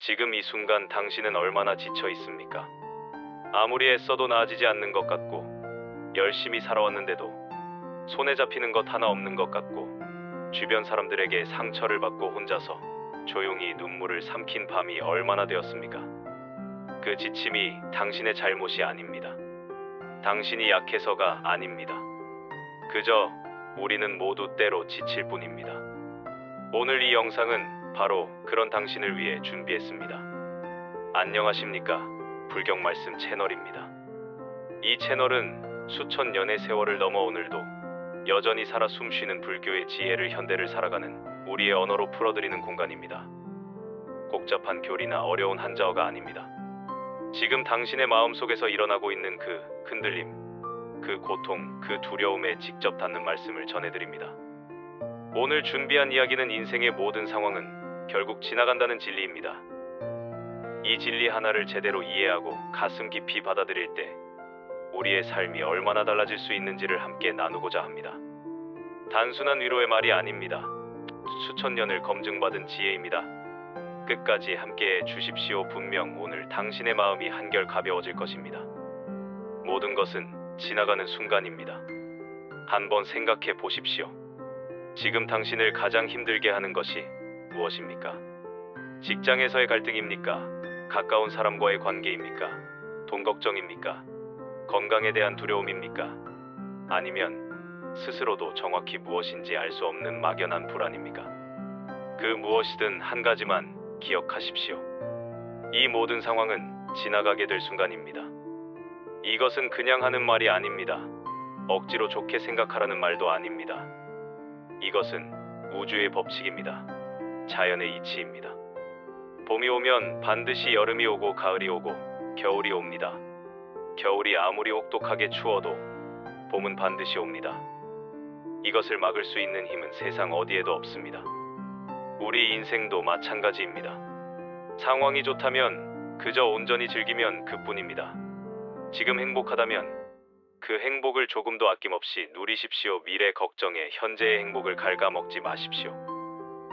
지금 이 순간 당신은 얼마나 지쳐 있습니까? 아무리 애써도 나아지지 않는 것 같고, 열심히 살아왔는데도 손에 잡히는 것 하나 없는 것 같고, 주변 사람들에게 상처를 받고 혼자서 조용히 눈물을 삼킨 밤이 얼마나 되었습니까? 그 지침이 당신의 잘못이 아닙니다. 당신이 약해서가 아닙니다. 그저 우리는 모두 때로 지칠 뿐입니다. 오늘 이 영상은 바로 그런 당신을 위해 준비했습니다. 안녕하십니까? 불경말씀 채널입니다. 이 채널은 수천 년의 세월을 넘어 오늘도 여전히 살아 숨쉬는 불교의 지혜를 현대를 살아가는 우리의 언어로 풀어드리는 공간입니다. 복잡한 교리나 어려운 한자어가 아닙니다. 지금 당신의 마음속에서 일어나고 있는 그 흔들림, 그 고통, 그 두려움에 직접 닿는 말씀을 전해드립니다. 오늘 준비한 이야기는 인생의 모든 상황은 결국 지나간다는 진리입니다. 이 진리 하나를 제대로 이해하고 가슴 깊이 받아들일 때 우리의 삶이 얼마나 달라질 수 있는지를 함께 나누고자 합니다. 단순한 위로의 말이 아닙니다. 수천 년을 검증받은 지혜입니다. 끝까지 함께해 주십시오. 분명 오늘 당신의 마음이 한결 가벼워질 것입니다. 모든 것은 지나가는 순간입니다. 한번 생각해 보십시오. 지금 당신을 가장 힘들게 하는 것이 무엇입니까? 직장에서의 갈등입니까? 가까운 사람과의 관계입니까? 돈 걱정입니까? 건강에 대한 두려움입니까? 아니면 스스로도 정확히 무엇인지 알 수 없는 막연한 불안입니까? 그 무엇이든 한 가지만 기억하십시오. 이 모든 상황은 지나가게 될 순간입니다. 이것은 그냥 하는 말이 아닙니다. 억지로 좋게 생각하라는 말도 아닙니다. 이것은 우주의 법칙입니다. 자연의 이치입니다. 봄이 오면 반드시 여름이 오고 가을이 오고 겨울이 옵니다. 겨울이 아무리 혹독하게 추워도 봄은 반드시 옵니다. 이것을 막을 수 있는 힘은 세상 어디에도 없습니다. 우리 인생도 마찬가지입니다. 상황이 좋다면 그저 온전히 즐기면 그뿐입니다. 지금 행복하다면 그 행복을 조금도 아낌없이 누리십시오. 미래 걱정에 현재의 행복을 갉아먹지 마십시오.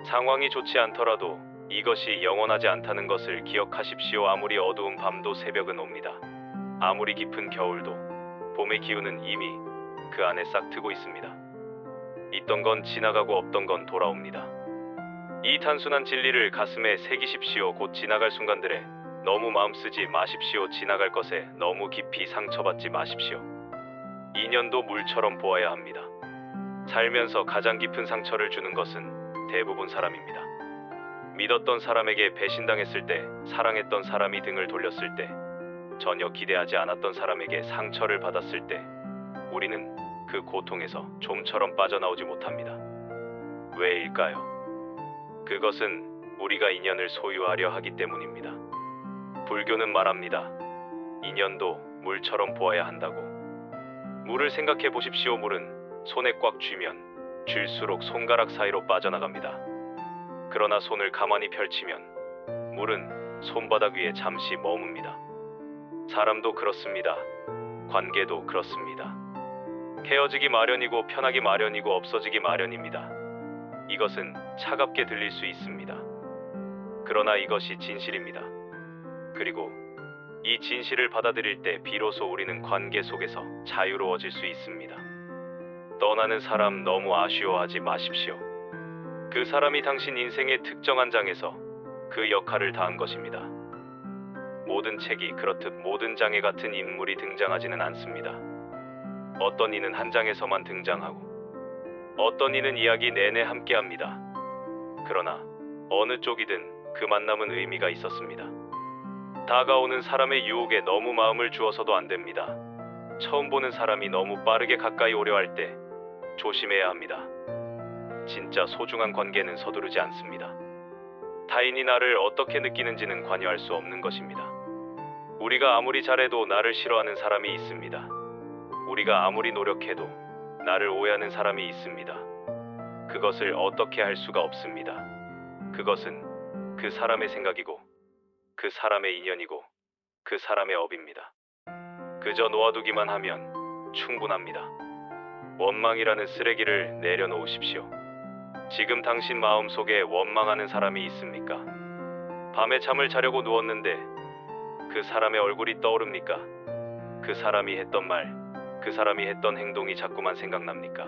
상황이 좋지 않더라도 이것이 영원하지 않다는 것을 기억하십시오. 아무리 어두운 밤도 새벽은 옵니다. 아무리 깊은 겨울도 봄의 기운은 이미 그 안에 싹 트고 있습니다. 있던 건 지나가고 없던 건 돌아옵니다. 이 단순한 진리를 가슴에 새기십시오. 곧 지나갈 순간들에 너무 마음 쓰지 마십시오. 지나갈 것에 너무 깊이 상처받지 마십시오. 인연도 물처럼 보아야 합니다. 살면서 가장 깊은 상처를 주는 것은 대부분 사람입니다. 믿었던 사람에게 배신당했을 때, 사랑했던 사람이 등을 돌렸을 때, 전혀 기대하지 않았던 사람에게 상처를 받았을 때 우리는 그 고통에서 좀처럼 빠져나오지 못합니다. 왜일까요? 그것은 우리가 인연을 소유하려 하기 때문입니다. 불교는 말합니다. 인연도 물처럼 보아야 한다고. 물을 생각해 보십시오. 물은 손에 꽉 쥐면 쥘수록 손가락 사이로 빠져나갑니다. 그러나 손을 가만히 펼치면 물은 손바닥 위에 잠시 머뭅니다. 사람도 그렇습니다. 관계도 그렇습니다. 헤어지기 마련이고 편하기 마련이고 없어지기 마련입니다. 이것은 차갑게 들릴 수 있습니다. 그러나 이것이 진실입니다. 그리고 이 진실을 받아들일 때 비로소 우리는 관계 속에서 자유로워질 수 있습니다. 떠나는 사람 너무 아쉬워하지 마십시오. 그 사람이 당신 인생의 특정한 장에서 그 역할을 다한 것입니다. 모든 책이 그렇듯 모든 장에 같은 인물이 등장하지는 않습니다. 어떤 이는 한 장에서만 등장하고 어떤 이는 이야기 내내 함께합니다. 그러나 어느 쪽이든 그 만남은 의미가 있었습니다. 다가오는 사람의 유혹에 너무 마음을 주어서도 안 됩니다. 처음 보는 사람이 너무 빠르게 가까이 오려 할 때 조심해야 합니다. 진짜 소중한 관계는 서두르지 않습니다. 타인이 나를 어떻게 느끼는지는 관여할 수 없는 것입니다. 우리가 아무리 잘해도 나를 싫어하는 사람이 있습니다. 우리가 아무리 노력해도 나를 오해하는 사람이 있습니다. 그것을 어떻게 할 수가 없습니다. 그것은 그 사람의 생각이고 그 사람의 인연이고 그 사람의 업입니다. 그저 놓아두기만 하면 충분합니다. 원망이라는 쓰레기를 내려놓으십시오. 지금 당신 마음속에 원망하는 사람이 있습니까? 밤에 잠을 자려고 누웠는데 그 사람의 얼굴이 떠오릅니까? 그 사람이 했던 말, 그 사람이 했던 행동이 자꾸만 생각납니까?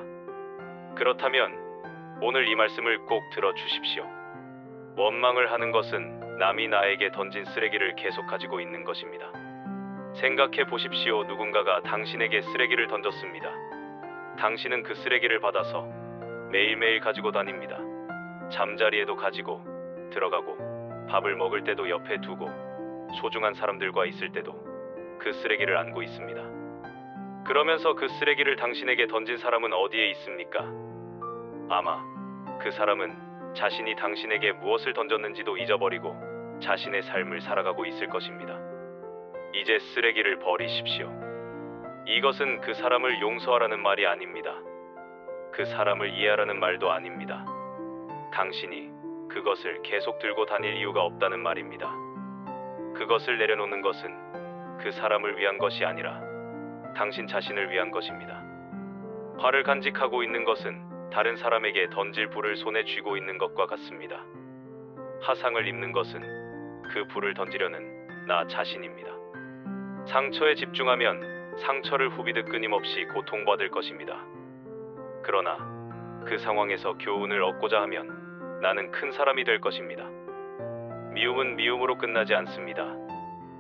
그렇다면 오늘 이 말씀을 꼭 들어주십시오. 원망을 하는 것은 남이 나에게 던진 쓰레기를 계속 가지고 있는 것입니다. 생각해 보십시오. 누군가가 당신에게 쓰레기를 던졌습니다. 당신은 그 쓰레기를 받아서 매일매일 가지고 다닙니다. 잠자리에도 가지고 들어가고 밥을 먹을 때도 옆에 두고 소중한 사람들과 있을 때도 그 쓰레기를 안고 있습니다. 그러면서 그 쓰레기를 당신에게 던진 사람은 어디에 있습니까? 아마 그 사람은 자신이 당신에게 무엇을 던졌는지도 잊어버리고 자신의 삶을 살아가고 있을 것입니다. 이제 쓰레기를 버리십시오. 이것은 그 사람을 용서하라는 말이 아닙니다. 그 사람을 이해하라는 말도 아닙니다. 당신이 그것을 계속 들고 다닐 이유가 없다는 말입니다. 그것을 내려놓는 것은 그 사람을 위한 것이 아니라 당신 자신을 위한 것입니다. 화를 간직하고 있는 것은 다른 사람에게 던질 불을 손에 쥐고 있는 것과 같습니다. 화상을 입는 것은 그 불을 던지려는 나 자신입니다. 상처에 집중하면 상처를 후비듯 끊임없이 고통받을 것입니다. 그러나 그 상황에서 교훈을 얻고자 하면 나는 큰 사람이 될 것입니다. 미움은 미움으로 끝나지 않습니다.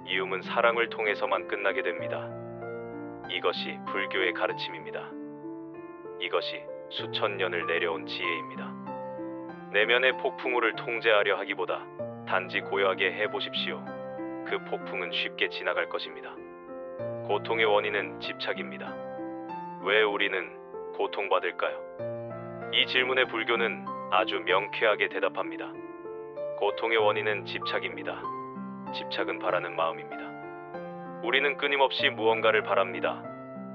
미움은 사랑을 통해서만 끝나게 됩니다. 이것이 불교의 가르침입니다. 이것이 수천 년을 내려온 지혜입니다. 내면의 폭풍우를 통제하려 하기보다 단지 고요하게 해보십시오. 그 폭풍은 쉽게 지나갈 것입니다. 고통의 원인은 집착입니다. 왜 우리는 고통받을까요? 이 질문에 불교는 아주 명쾌하게 대답합니다. 고통의 원인은 집착입니다. 집착은 바라는 마음입니다. 우리는 끊임없이 무언가를 바랍니다.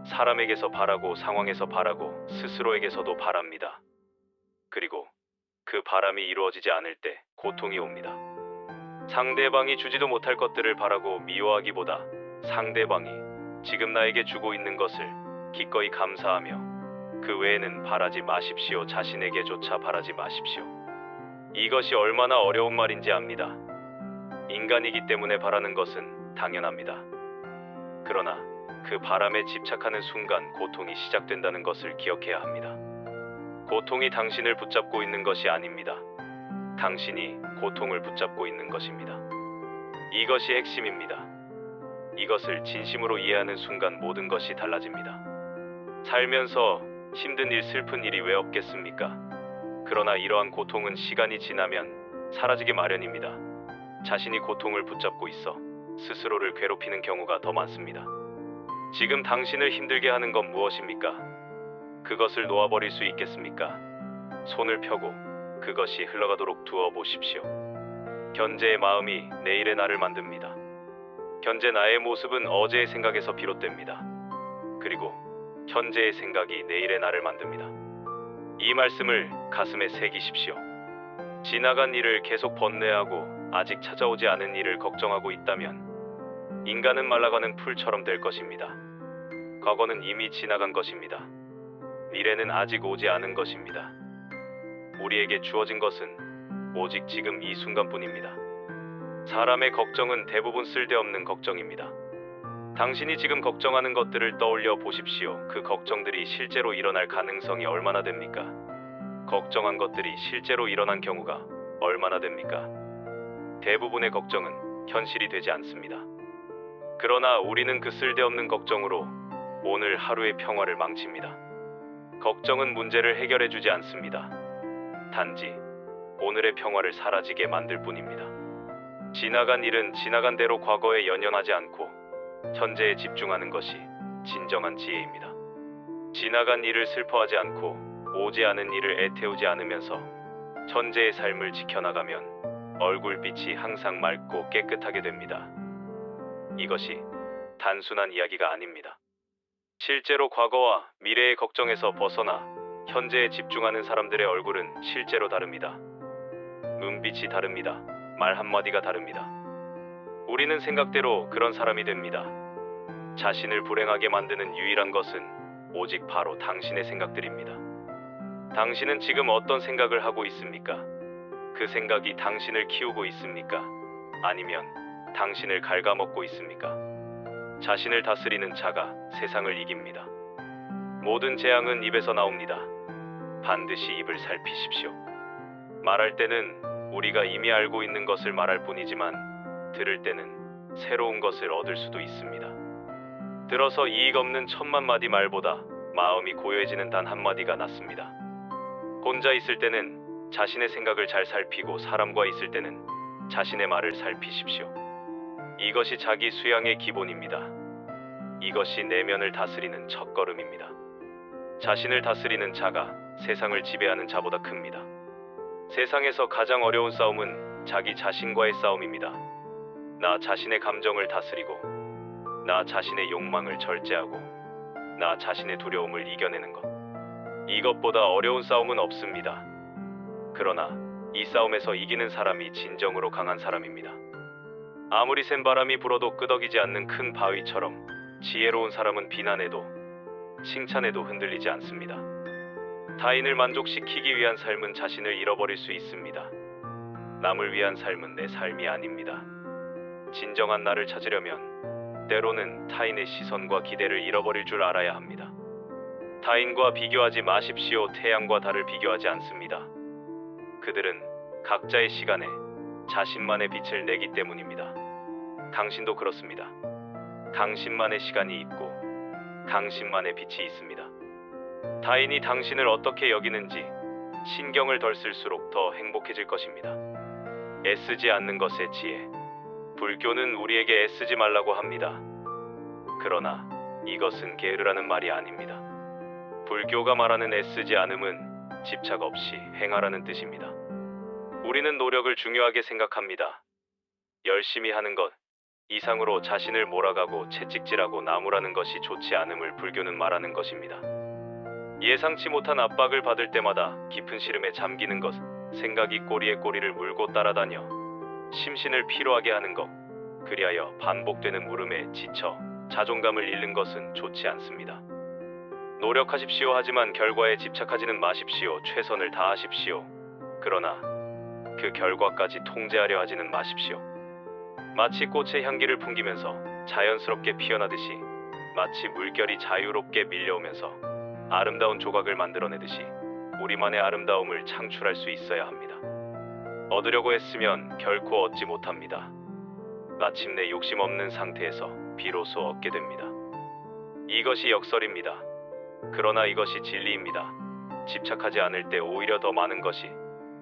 사람에게서 바라고 상황에서 바라고 스스로에게서도 바랍니다. 그리고 그 바람이 이루어지지 않을 때 고통이 옵니다. 상대방이 주지도 못할 것들을 바라고 미워하기보다 상대방이 지금 나에게 주고 있는 것을 기꺼이 감사하며 그 외에는 바라지 마십시오. 자신에게조차 바라지 마십시오. 이것이 얼마나 어려운 말인지 압니다. 인간이기 때문에 바라는 것은 당연합니다. 그러나 그 바람에 집착하는 순간 고통이 시작된다는 것을 기억해야 합니다. 고통이 당신을 붙잡고 있는 것이 아닙니다. 당신이 고통을 붙잡고 있는 것입니다. 이것이 핵심입니다. 이것을 진심으로 이해하는 순간 모든 것이 달라집니다. 살면서 힘든 일, 슬픈 일이 왜 없겠습니까? 그러나 이러한 고통은 시간이 지나면 사라지기 마련입니다. 자신이 고통을 붙잡고 있어 스스로를 괴롭히는 경우가 더 많습니다. 지금 당신을 힘들게 하는 건 무엇입니까? 그것을 놓아버릴 수 있겠습니까? 손을 펴고 그것이 흘러가도록 두어 보십시오. 현재의 마음이 내일의 나를 만듭니다. 현재 나의 모습은 어제의 생각에서 비롯됩니다. 그리고 현재의 생각이 내일의 나를 만듭니다. 이 말씀을 가슴에 새기십시오. 지나간 일을 계속 번뇌하고 아직 찾아오지 않은 일을 걱정하고 있다면 인간은 말라가는 풀처럼 될 것입니다. 과거는 이미 지나간 것입니다. 미래는 아직 오지 않은 것입니다. 우리에게 주어진 것은 오직 지금 이 순간뿐입니다. 사람의 걱정은 대부분 쓸데없는 걱정입니다. 당신이 지금 걱정하는 것들을 떠올려 보십시오. 그 걱정들이 실제로 일어날 가능성이 얼마나 됩니까? 걱정한 것들이 실제로 일어난 경우가 얼마나 됩니까? 대부분의 걱정은 현실이 되지 않습니다. 그러나 우리는 그 쓸데없는 걱정으로 오늘 하루의 평화를 망칩니다. 걱정은 문제를 해결해 주지 않습니다. 단지 오늘의 평화를 사라지게 만들 뿐입니다. 지나간 일은 지나간 대로 과거에 연연하지 않고 현재에 집중하는 것이 진정한 지혜입니다. 지나간 일을 슬퍼하지 않고 오지 않은 일을 애태우지 않으면서 현재의 삶을 지켜나가면 얼굴빛이 항상 맑고 깨끗하게 됩니다. 이것이 단순한 이야기가 아닙니다. 실제로 과거와 미래의 걱정에서 벗어나 현재에 집중하는 사람들의 얼굴은 실제로 다릅니다. 눈빛이 다릅니다. 말 한마디가 다릅니다. 우리는 생각대로 그런 사람이 됩니다. 자신을 불행하게 만드는 유일한 것은 오직 바로 당신의 생각들입니다. 당신은 지금 어떤 생각을 하고 있습니까? 그 생각이 당신을 키우고 있습니까? 아니면 당신을 갉아먹고 있습니까? 자신을 다스리는 자가 세상을 이깁니다. 모든 재앙은 입에서 나옵니다. 반드시 입을 살피십시오. 말할 때는 우리가 이미 알고 있는 것을 말할 뿐이지만 들을 때는 새로운 것을 얻을 수도 있습니다. 들어서 이익 없는 1000만 마디 말보다 마음이 고요해지는 단 한마디가 낫습니다. 혼자 있을 때는 자신의 생각을 잘 살피고 사람과 있을 때는 자신의 말을 살피십시오. 이것이 자기 수양의 기본입니다. 이것이 내면을 다스리는 첫걸음입니다. 자신을 다스리는 자가 세상을 지배하는 자보다 큽니다. 세상에서 가장 어려운 싸움은 자기 자신과의 싸움입니다. 나 자신의 감정을 다스리고, 나 자신의 욕망을 절제하고, 나 자신의 두려움을 이겨내는 것. 이것보다 어려운 싸움은 없습니다. 그러나 이 싸움에서 이기는 사람이 진정으로 강한 사람입니다. 아무리 센 바람이 불어도 끄덕이지 않는 큰 바위처럼 지혜로운 사람은 비난에도 칭찬에도 흔들리지 않습니다. 타인을 만족시키기 위한 삶은 자신을 잃어버릴 수 있습니다. 남을 위한 삶은 내 삶이 아닙니다. 진정한 나를 찾으려면 때로는 타인의 시선과 기대를 잃어버릴 줄 알아야 합니다. 타인과 비교하지 마십시오. 태양과 달을 비교하지 않습니다. 그들은 각자의 시간에 자신만의 빛을 내기 때문입니다. 당신도 그렇습니다. 당신만의 시간이 있고 당신만의 빛이 있습니다. 타인이 당신을 어떻게 여기는지 신경을 덜 쓸수록 더 행복해질 것입니다. 애쓰지 않는 것의 지혜. 불교는 우리에게 애쓰지 말라고 합니다. 그러나 이것은 게으르라는 말이 아닙니다. 불교가 말하는 애쓰지 않음은 집착 없이 행하라는 뜻입니다. 우리는 노력을 중요하게 생각합니다. 열심히 하는 것 이상으로 자신을 몰아가고 채찍질하고 나무라는 것이 좋지 않음을 불교는 말하는 것입니다. 예상치 못한 압박을 받을 때마다 깊은 시름에 잠기는 것, 생각이 꼬리에 꼬리를 물고 따라다녀 심신을 피로하게 하는 것, 그리하여 반복되는 물음에 지쳐 자존감을 잃는 것은 좋지 않습니다. 노력하십시오. 하지만 결과에 집착하지는 마십시오. 최선을 다하십시오. 그러나 그 결과까지 통제하려 하지는 마십시오. 마치 꽃의 향기를 풍기면서 자연스럽게 피어나듯이, 마치 물결이 자유롭게 밀려오면서 아름다운 조각을 만들어내듯이 우리만의 아름다움을 창출할 수 있어야 합니다. 얻으려고 했으면 결코 얻지 못합니다. 마침내 욕심 없는 상태에서 비로소 얻게 됩니다. 이것이 역설입니다. 그러나 이것이 진리입니다. 집착하지 않을 때 오히려 더 많은 것이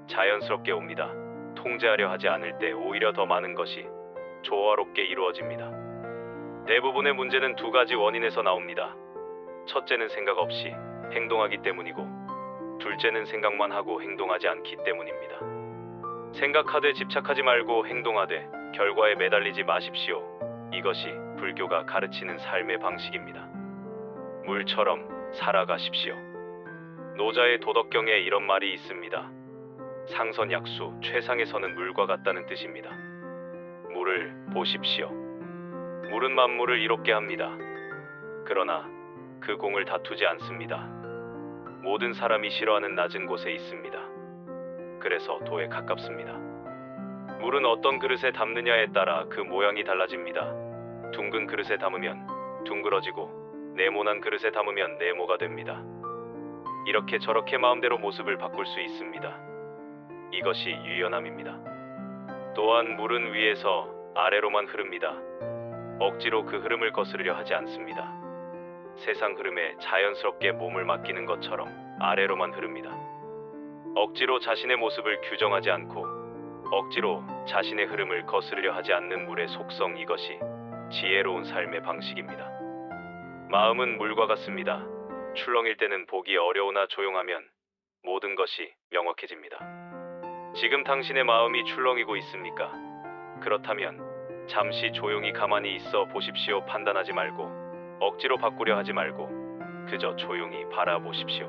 자연스럽게 옵니다. 통제하려 하지 않을 때 오히려 더 많은 것이 조화롭게 이루어집니다. 대부분의 문제는 두 가지 원인에서 나옵니다. 첫째는 생각 없이 행동하기 때문이고, 둘째는 생각만 하고 행동하지 않기 때문입니다. 생각하되 집착하지 말고 행동하되 결과에 매달리지 마십시오. 이것이 불교가 가르치는 삶의 방식입니다. 물처럼 살아가십시오. 노자의 도덕경에 이런 말이 있습니다. 상선약수, 최상에서는 물과 같다는 뜻입니다. 물을 보십시오. 물은 만물을 이롭게 합니다. 그러나 그 공을 다투지 않습니다. 모든 사람이 싫어하는 낮은 곳에 있습니다. 그래서 도에 가깝습니다. 물은 어떤 그릇에 담느냐에 따라 그 모양이 달라집니다. 둥근 그릇에 담으면 둥그러지고 네모난 그릇에 담으면 네모가 됩니다. 이렇게 저렇게 마음대로 모습을 바꿀 수 있습니다. 이것이 유연함입니다. 또한 물은 위에서 아래로만 흐릅니다. 억지로 그 흐름을 거스르려 하지 않습니다. 세상 흐름에 자연스럽게 몸을 맡기는 것처럼 아래로만 흐릅니다. 억지로 자신의 모습을 규정하지 않고 억지로 자신의 흐름을 거스르려 하지 않는 물의 속성, 이것이 지혜로운 삶의 방식입니다. 마음은 물과 같습니다. 출렁일 때는 보기 어려우나 조용하면 모든 것이 명확해집니다. 지금 당신의 마음이 출렁이고 있습니까? 그렇다면 잠시 조용히 가만히 있어 보십시오. 판단하지 말고 억지로 바꾸려 하지 말고 그저 조용히 바라보십시오.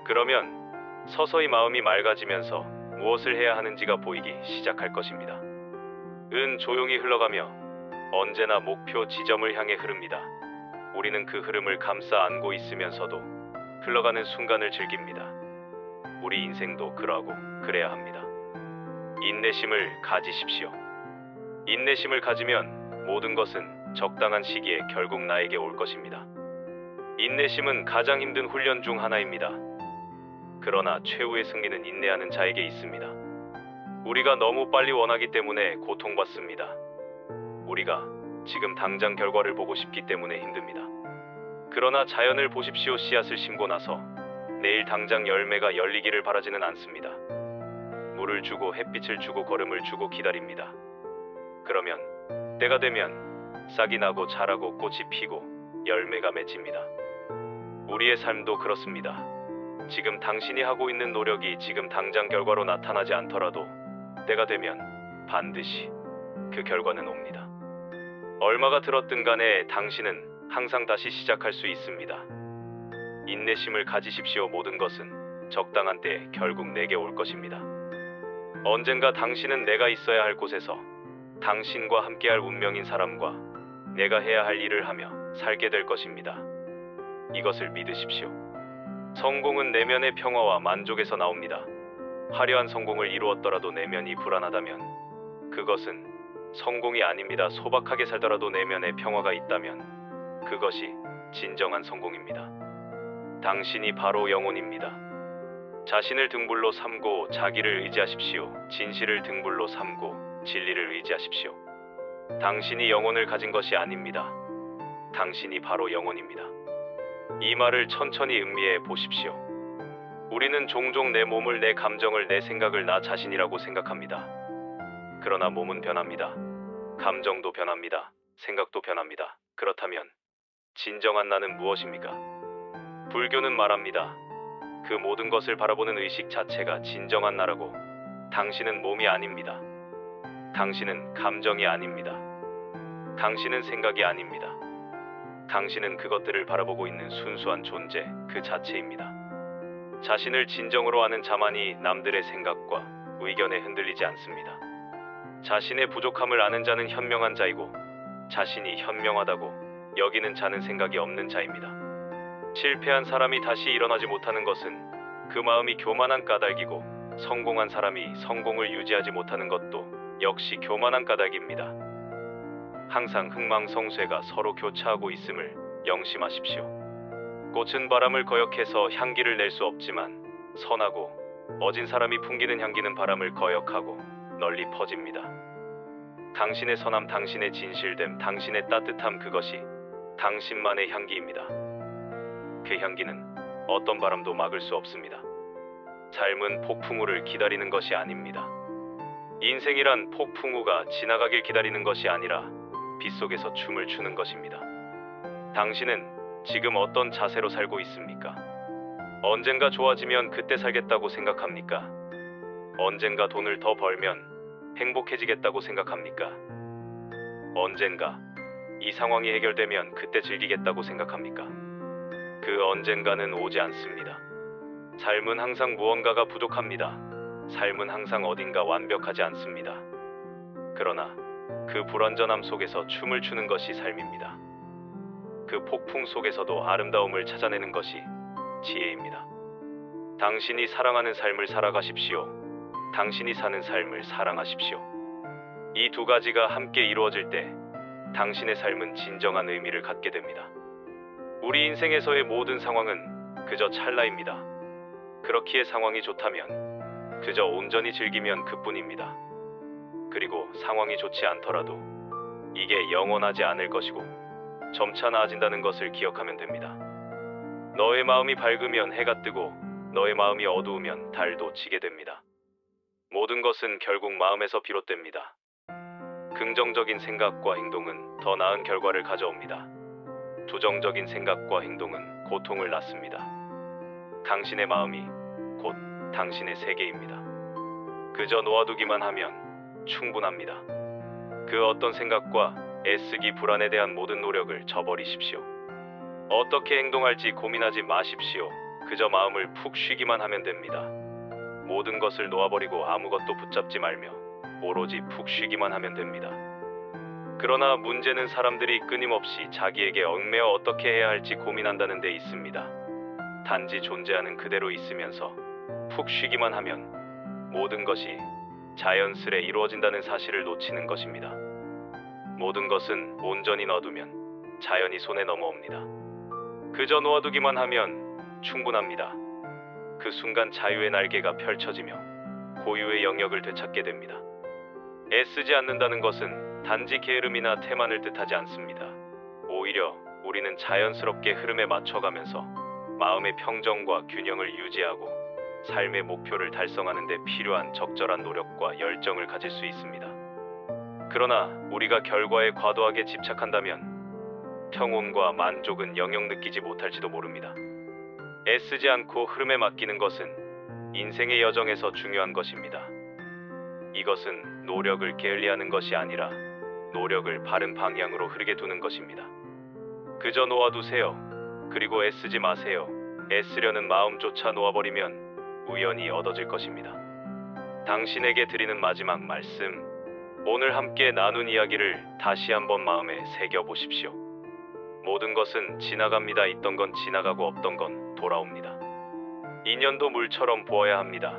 그러면 서서히 마음이 맑아지면서 무엇을 해야 하는지가 보이기 시작할 것입니다. 은 조용히 흘러가며 언제나 목표 지점을 향해 흐릅니다. 우리는 그 흐름을 감싸 안고 있으면서도 흘러가는 순간을 즐깁니다. 우리 인생도 그러하고 그래야 합니다. 인내심을 가지십시오. 인내심을 가지면 모든 것은 적당한 시기에 결국 나에게 올 것입니다. 인내심은 가장 힘든 훈련 중 하나입니다. 그러나 최후의 승리는 인내하는 자에게 있습니다. 우리가 너무 빨리 원하기 때문에 고통받습니다. 우리가 지금 당장 결과를 보고 싶기 때문에 힘듭니다. 그러나 자연을 보십시오. 씨앗을 심고 나서 내일 당장 열매가 열리기를 바라지는 않습니다. 물을 주고 햇빛을 주고 거름을 주고 기다립니다. 그러면 때가 되면 싹이 나고 자라고 꽃이 피고 열매가 맺힙니다. 우리의 삶도 그렇습니다. 지금 당신이 하고 있는 노력이 지금 당장 결과로 나타나지 않더라도 때가 되면 반드시 그 결과는 옵니다. 얼마가 들었든 간에 당신은 항상 다시 시작할 수 있습니다. 인내심을 가지십시오. 모든 것은 적당한 때에 결국 내게 올 것입니다. 언젠가 당신은 내가 있어야 할 곳에서 당신과 함께할 운명인 사람과 내가 해야 할 일을 하며 살게 될 것입니다. 이것을 믿으십시오. 성공은 내면의 평화와 만족에서 나옵니다. 화려한 성공을 이루었더라도 내면이 불안하다면 그것은 성공이 아닙니다. 소박하게 살더라도 내면의 평화가 있다면 그것이 진정한 성공입니다. 당신이 바로 영혼입니다. 자신을 등불로 삼고 자기를 의지하십시오. 진실을 등불로 삼고 진리를 의지하십시오. 당신이 영혼을 가진 것이 아닙니다. 당신이 바로 영혼입니다. 이 말을 천천히 음미해 보십시오. 우리는 종종 내 몸을, 내 감정을, 내 생각을 나 자신이라고 생각합니다. 그러나 몸은 변합니다. 감정도 변합니다. 생각도 변합니다. 그렇다면 진정한 나는 무엇입니까? 불교는 말합니다. 그 모든 것을 바라보는 의식 자체가 진정한 나라고. 당신은 몸이 아닙니다. 당신은 감정이 아닙니다. 당신은 생각이 아닙니다. 당신은 그것들을 바라보고 있는 순수한 존재 그 자체입니다. 자신을 진정으로 아는 자만이 남들의 생각과 의견에 흔들리지 않습니다. 자신의 부족함을 아는 자는 현명한 자이고 자신이 현명하다고 여기는 자는 생각이 없는 자입니다. 실패한 사람이 다시 일어나지 못하는 것은 그 마음이 교만한 까닭이고 성공한 사람이 성공을 유지하지 못하는 것도 역시 교만한 까닭입니다. 항상 흥망성쇠가 서로 교차하고 있음을 영심하십시오. 꽃은 바람을 거역해서 향기를 낼 수 없지만 선하고 어진 사람이 풍기는 향기는 바람을 거역하고 널리 퍼집니다. 당신의 선함, 당신의 진실됨, 당신의 따뜻함, 그것이 당신만의 향기입니다. 그 향기는 어떤 바람도 막을 수 없습니다. 삶은 폭풍우를 기다리는 것이 아닙니다. 인생이란 폭풍우가 지나가길 기다리는 것이 아니라 빗속에서 춤을 추는 것입니다. 당신은 지금 어떤 자세로 살고 있습니까? 언젠가 좋아지면 그때 살겠다고 생각합니까? 언젠가 돈을 더 벌면 행복해지겠다고 생각합니까? 언젠가 이 상황이 해결되면 그때 즐기겠다고 생각합니까? 그 언젠가는 오지 않습니다. 삶은 항상 무언가가 부족합니다. 삶은 항상 어딘가 완벽하지 않습니다. 그러나 그 불완전함 속에서 춤을 추는 것이 삶입니다. 그 폭풍 속에서도 아름다움을 찾아내는 것이 지혜입니다. 당신이 사랑하는 삶을 살아가십시오. 당신이 사는 삶을 사랑하십시오. 이 두 가지가 함께 이루어질 때 당신의 삶은 진정한 의미를 갖게 됩니다. 우리 인생에서의 모든 상황은 그저 찰나입니다. 그렇기에 상황이 좋다면 그저 온전히 즐기면 그뿐입니다. 그리고 상황이 좋지 않더라도 이게 영원하지 않을 것이고 점차 나아진다는 것을 기억하면 됩니다. 너의 마음이 밝으면 해가 뜨고 너의 마음이 어두우면 달도 지게 됩니다. 모든 것은 결국 마음에서 비롯됩니다. 긍정적인 생각과 행동은 더 나은 결과를 가져옵니다. 부정적인 생각과 행동은 고통을 낳습니다. 당신의 마음이 곧 당신의 세계입니다. 그저 놓아두기만 하면 충분합니다. 그 어떤 생각과 애쓰기, 불안에 대한 모든 노력을 저버리십시오. 어떻게 행동할지 고민하지 마십시오. 그저 마음을 푹 쉬기만 하면 됩니다. 모든 것을 놓아버리고 아무것도 붙잡지 말며 오로지 푹 쉬기만 하면 됩니다. 그러나 문제는 사람들이 끊임없이 자기에게 얽매여 어떻게 해야 할지 고민한다는 데 있습니다. 단지 존재하는 그대로 있으면서 푹 쉬기만 하면 모든 것이 자연스레 이루어진다는 사실을 놓치는 것입니다. 모든 것은 온전히 놔두면 자연히 손에 넘어옵니다. 그저 놓아두기만 하면 충분합니다. 그 순간 자유의 날개가 펼쳐지며 고유의 영역을 되찾게 됩니다. 애쓰지 않는다는 것은 단지 게으름이나 태만을 뜻하지 않습니다. 오히려 우리는 자연스럽게 흐름에 맞춰가면서 마음의 평정과 균형을 유지하고 삶의 목표를 달성하는 데 필요한 적절한 노력과 열정을 가질 수 있습니다. 그러나 우리가 결과에 과도하게 집착한다면 평온과 만족은 영영 느끼지 못할지도 모릅니다. 애쓰지 않고 흐름에 맡기는 것은 인생의 여정에서 중요한 것입니다. 이것은 노력을 게을리하는 것이 아니라 노력을 바른 방향으로 흐르게 두는 것입니다. 그저 놓아두세요. 그리고 애쓰지 마세요. 애쓰려는 마음조차 놓아버리면 우연히 얻어질 것입니다. 당신에게 드리는 마지막 말씀, 오늘 함께 나눈 이야기를 다시 한번 마음에 새겨보십시오. 모든 것은 지나갑니다. 있던 건 지나가고 없던 건 돌아옵니다. 인연도 물처럼 보아야 합니다.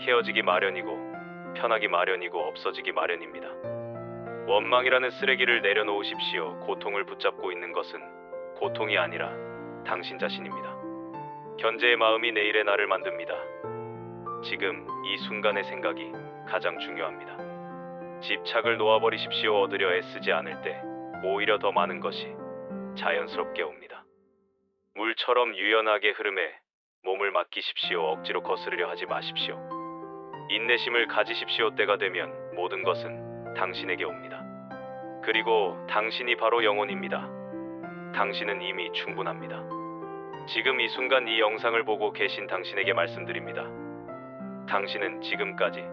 헤어지기 마련이고 편하기 마련이고 없어지기 마련입니다. 원망이라는 쓰레기를 내려놓으십시오. 고통을 붙잡고 있는 것은 고통이 아니라 당신 자신입니다. 현재의 마음이 내일의 나를 만듭니다. 지금 이 순간의 생각이 가장 중요합니다. 집착을 놓아버리십시오. 얻으려 애쓰지 않을 때 오히려 더 많은 것이 자연스럽게 옵니다. 물처럼 유연하게 흐름에 몸을 맡기십시오. 억지로 거스르려 하지 마십시오. 인내심을 가지십시오. 때가 되면 모든 것은 당신에게 옵니다. 그리고 당신이 바로 영혼입니다. 당신은 이미 충분합니다. 지금 이 순간 이 영상을 보고 계신 당신에게 말씀드립니다. 당신은 지금까지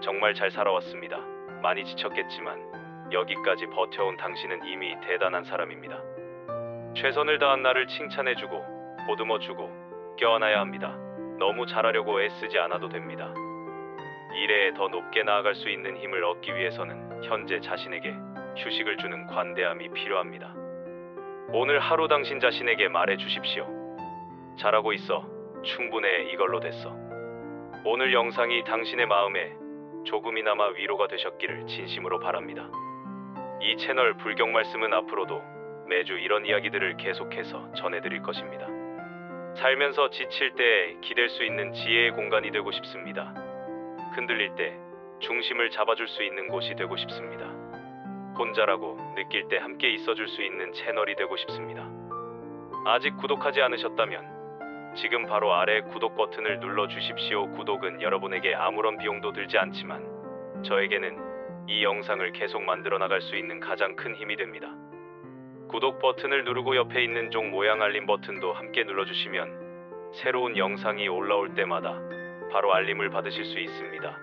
정말 잘 살아왔습니다. 많이 지쳤겠지만 여기까지 버텨온 당신은 이미 대단한 사람입니다. 최선을 다한 나를 칭찬해주고 보듬어주고 껴안아야 합니다. 너무 잘하려고 애쓰지 않아도 됩니다. 미래에 더 높게 나아갈 수 있는 힘을 얻기 위해서는 현재 자신에게 휴식을 주는 관대함이 필요합니다. 오늘 하루 당신 자신에게 말해 주십시오. 잘하고 있어. 충분해. 이걸로 됐어. 오늘 영상이 당신의 마음에 조금이나마 위로가 되셨기를 진심으로 바랍니다. 이 채널 불경 말씀은 앞으로도 매주 이런 이야기들을 계속해서 전해드릴 것입니다. 살면서 지칠 때 기댈 수 있는 지혜의 공간이 되고 싶습니다. 흔들릴 때 중심을 잡아줄 수 있는 곳이 되고 싶습니다. 혼자라고 느낄 때 함께 있어줄 수 있는 채널이 되고 싶습니다. 아직 구독하지 않으셨다면 지금 바로 아래 구독 버튼을 눌러주십시오. 구독은 여러분에게 아무런 비용도 들지 않지만 저에게는 이 영상을 계속 만들어 나갈 수 있는 가장 큰 힘이 됩니다. 구독 버튼을 누르고 옆에 있는 종 모양 알림 버튼도 함께 눌러주시면 새로운 영상이 올라올 때마다 바로 알림을 받으실 수 있습니다.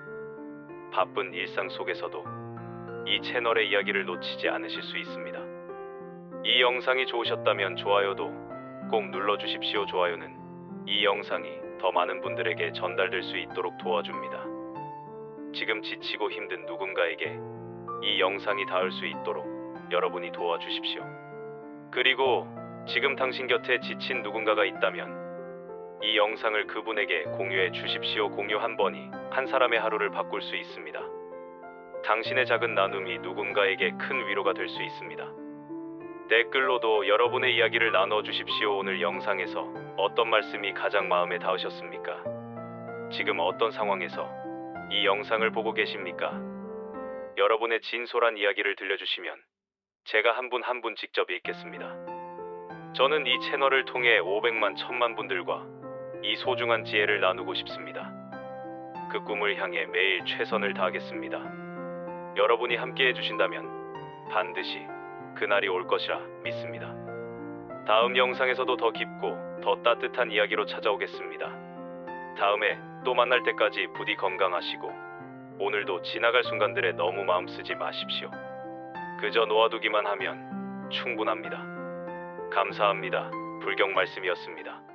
바쁜 일상 속에서도 이 채널의 이야기를 놓치지 않으실 수 있습니다. 이 영상이 좋으셨다면 좋아요도 꼭 눌러주십시오. 좋아요는 이 영상이 더 많은 분들에게 전달될 수 있도록 도와줍니다. 지금 지치고 힘든 누군가에게 이 영상이 닿을 수 있도록 여러분이 도와주십시오. 그리고 지금 당신 곁에 지친 누군가가 있다면 이 영상을 그분에게 공유해 주십시오. 공유 한 번이 한 사람의 하루를 바꿀 수 있습니다. 당신의 작은 나눔이 누군가에게 큰 위로가 될 수 있습니다. 댓글로도 여러분의 이야기를 나눠 주십시오. 오늘 영상에서 어떤 말씀이 가장 마음에 닿으셨습니까? 지금 어떤 상황에서 이 영상을 보고 계십니까? 여러분의 진솔한 이야기를 들려주시면 제가 한 분 한 분 직접 읽겠습니다. 저는 이 채널을 통해 500만 1000만 분들과 이 소중한 지혜를 나누고 싶습니다. 그 꿈을 향해 매일 최선을 다하겠습니다. 여러분이 함께 해주신다면 반드시 그날이 올 것이라 믿습니다. 다음 영상에서도 더 깊고 더 따뜻한 이야기로 찾아오겠습니다. 다음에 또 만날 때까지 부디 건강하시고 오늘도 지나갈 순간들에 너무 마음 쓰지 마십시오. 그저 놓아두기만 하면 충분합니다. 감사합니다. 불경 말씀이었습니다.